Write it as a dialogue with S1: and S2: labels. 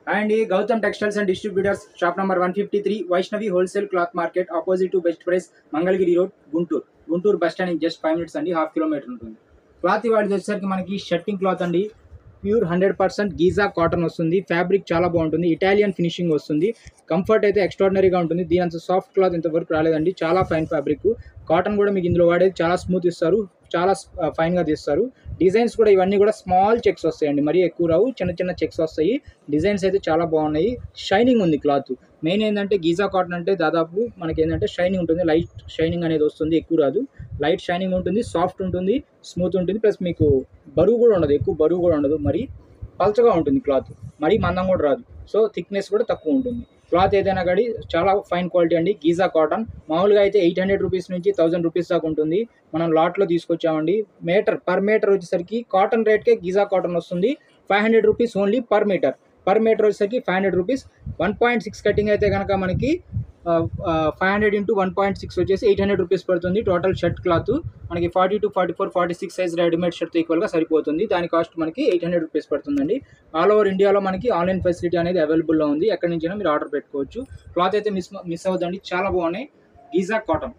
S1: And Gautam textiles and distributors shop number 153 Vaishnavi wholesale cloth market opposite to best price Mangalagiri road Guntur bus stand just 5 minutes అండి, half kilometre ఉంటుంది. Cloth ఇవాళ వచ్చేసరికి మనకి shirting cloth అండి, pure 100% Giza cotton వస్తుంది. Fabric చాలా బాగుంటుంది, ఇటాలియన్ ఫినిషింగ్ వస్తుంది. కంఫర్ట్ అయితే ఎక్స్ట్రాడినరీగా ఉంటుంది. దీని అంత సాఫ్ట్ క్లాత్ ఇంతవరకు రాలేదండి, చాలా ఫైన్ ఫ్యాబ్రిక్. కాటన్ కూడా మీకు ఇందులో వాడేది చాలా స్మూత్ ఇస్తారు, చాలా ఫైన్గా తీస్తారు. డిజైన్స్ కూడా ఇవన్నీ కూడా స్మాల్ చెక్స్ వస్తాయండి, మరీ ఎక్కువ రావు, చిన్న చిన్న చెక్స్ వస్తాయి. డిజైన్స్ అయితే చాలా బాగున్నాయి, షైనింగ్ ఉంది క్లాత్. మెయిన్ ఏంటంటే గీజా కాటన్ అంటే దాదాపు మనకి ఏంటంటే షైనింగ్ ఉంటుంది, లైట్ షైనింగ్ అనేది వస్తుంది, ఎక్కువ రాదు. లైట్ షైనింగ్ ఉంటుంది, సాఫ్ట్ ఉంటుంది, స్మూత్ ఉంటుంది. ప్లస్ మీకు బరువు కూడా ఉండదు, ఎక్కువ బరువు కూడా ఉండదు. మరి పల్చగా ఉంటుంది క్లాత్, మరీ మందం కూడా రాదు. సో థిక్నెస్ కూడా తక్కువ ఉంటుంది. క్లాత్ ఏదైనా కానీ చాలా ఫైన్ క్వాలిటీ అండి. గీజా కాటన్ మామూలుగా అయితే 800 రూపీస్ నుంచి 1000 రూపీస్ దాకా ఉంటుంది. మనం లాట్లో తీసుకొచ్చామండి. పర్ మీటర్ వచ్చేసరికి కాటన్ రేట్కే గీజా కాటన్ వస్తుంది 500 రూపీస్ ఓన్లీ పర్ మీటర్. వచ్చేసరికి 500 రూపీస్. 1.6 కటింగ్ అయితే కనుక మనకి 500 into 1.6 వచ్చేసి 800 రూపీస్ పడుతుంది. టోటల్ షర్ట్ క్లాత్ మనకి 40 to 44, 46 సైజ్ రెడీమేడ్ షర్ట్తో ఈక్వల్గా సరిపోతుంది. దాని కాస్ట్ మనకి 800 రూపీస్ పడుతుందండి. ఆల్ ఓవర్ ఇండియాలో మనకి ఆన్లైన్ ఫెసిలిటీ అనేది అవైలబుల్లో ఉంది, ఎక్కడి నుంచైనా మీరు ఆర్డర్ పెట్టుకోవచ్చు. క్లాత్ అయితే మిస్ అవ్వదండి, చాలా బాగున్నాయి. Giza cotton.